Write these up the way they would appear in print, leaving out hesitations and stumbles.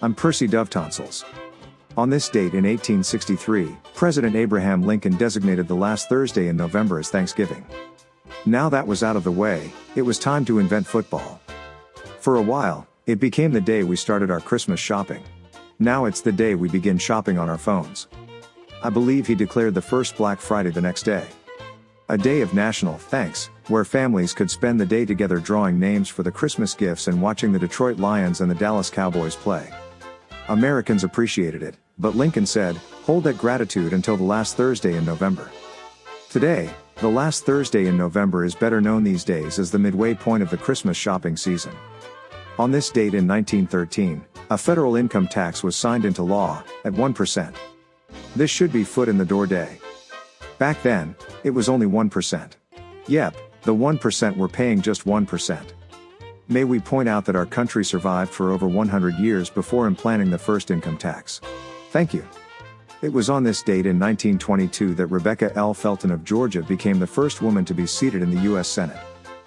I'm Percy Dovetonsils. On this date in 1863, President Abraham Lincoln designated the last Thursday in November as Thanksgiving. Now that was out of the way, it was time to invent football. For a while, it became the day we started our Christmas shopping. Now it's the day we begin shopping on our phones. I believe he declared the first Black Friday the next day. A day of national thanks, where families could spend the day together drawing names for the Christmas gifts and watching the Detroit Lions and the Dallas Cowboys play. Americans appreciated it, but Lincoln said, "Hold that gratitude until the last Thursday in November." Today, the last Thursday in November is better known these days as the midway point of the Christmas shopping season. On this date in 1913, a federal income tax was signed into law, at 1%. This should be foot in the door day. Back then, it was only 1%. Yep, the 1% were paying just 1%. May we point out that our country survived for over 100 years before implanting the first income tax. Thank you. It was on this date in 1922 that Rebecca L. Felton of Georgia became the first woman to be seated in the U.S. Senate.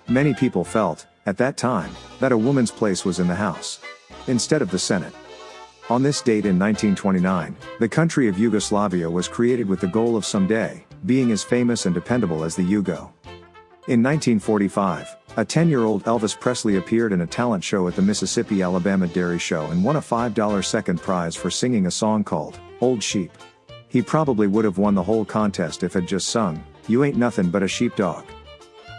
Many people felt, at that time, that a woman's place was in the House, instead of the Senate. On this date in 1929, the country of Yugoslavia was created with the goal of someday being as famous and dependable as the Yugo. In 1945, a 10-year-old Elvis Presley appeared in a talent show at the Mississippi-Alabama Dairy Show and won a $5 second prize for singing a song called Old Sheep. He probably would have won the whole contest if had just sung, "You Ain't Nothing But a Sheepdog."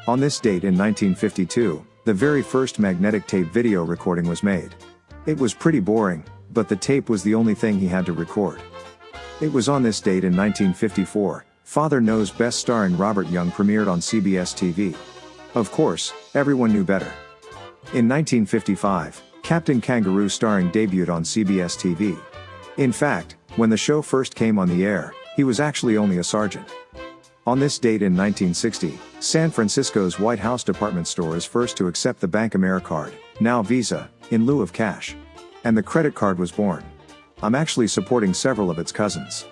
On this date in 1952, the very first magnetic tape video recording was made. It was pretty boring, but the tape was the only thing he had to record. It was on this date in 1954, Father Knows Best starring Robert Young premiered on CBS TV. Of course, everyone knew better. In 1955, Captain Kangaroo starring debuted on CBS TV. In fact, when the show first came on the air, he was actually only a sergeant. On this date in 1960, San Francisco's White House department store is first to accept the Bank AmeriCard, now Visa, in lieu of cash. And the credit card was born. I'm actually supporting several of its cousins.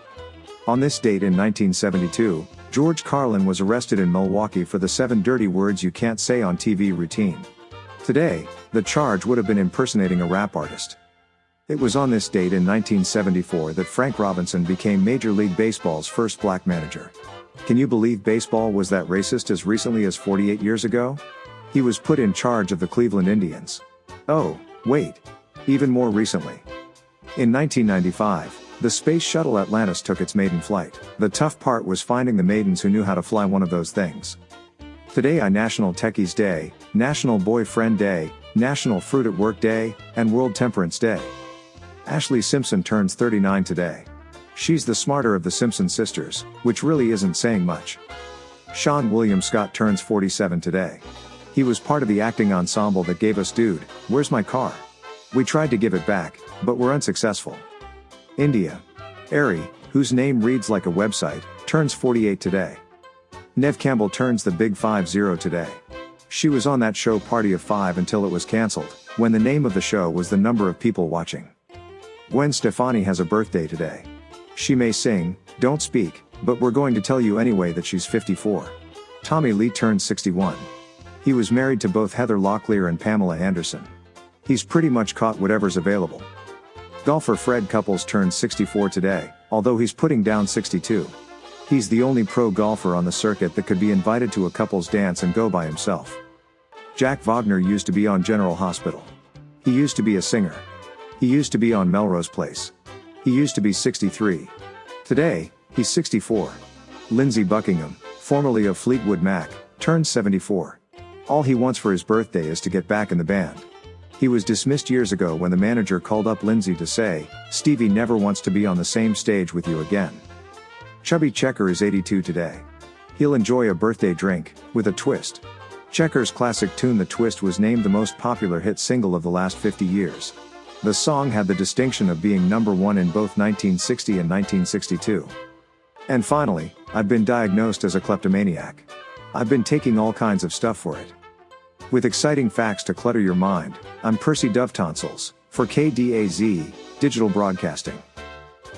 On this date in 1972, George Carlin was arrested in Milwaukee for the 7 dirty words you can't say on TV routine. Today, the charge would have been impersonating a rap artist. It was on this date in 1974 that Frank Robinson became Major League Baseball's first black manager. Can you believe baseball was that racist as recently as 48 years ago? He was put in charge of the Cleveland Indians. Oh, wait. Even more recently. In 1995, the Space Shuttle Atlantis took its maiden flight. The tough part was finding the maidens who knew how to fly one of those things. Today is National Techies Day, National Boyfriend Day, National Fruit at Work Day, and World Temperance Day. Ashley Simpson turns 39 today. She's the smarter of the Simpson sisters, which really isn't saying much. Sean William Scott turns 47 today. He was part of the acting ensemble that gave us Dude, Where's My Car? We tried to give it back, but were unsuccessful. India. Ari, whose name reads like a website, turns 48 today. Neve Campbell turns the big 50 today. She was on that show Party of Five until it was cancelled, when the name of the show was the number of people watching. Gwen Stefani has a birthday today. She may sing, don't speak, but we're going to tell you anyway that she's 54. Tommy Lee turns 61. He was married to both Heather Locklear and Pamela Anderson. He's pretty much caught whatever's available. Golfer Fred Couples turns 64 today, although he's putting down 62. He's the only pro golfer on the circuit that could be invited to a couple's dance and go by himself. Jack Wagner used to be on General Hospital. He used to be a singer. He used to be on Melrose Place. He used to be 63. Today, he's 64. Lindsey Buckingham, formerly of Fleetwood Mac, turns 74. All he wants for his birthday is to get back in the band. He was dismissed years ago when the manager called up Lindsey to say, Stevie never wants to be on the same stage with you again. Chubby Checker is 82 today. He'll enjoy a birthday drink, with a twist. Checker's classic tune The Twist was named the most popular hit single of the last 50 years. The song had the distinction of being number 1 in both 1960 and 1962. And finally, I've been diagnosed as a kleptomaniac. I've been taking all kinds of stuff for it. With exciting facts to clutter your mind, I'm Percy Dovetonsils, for KDAZ, Digital Broadcasting.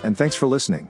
And thanks for listening.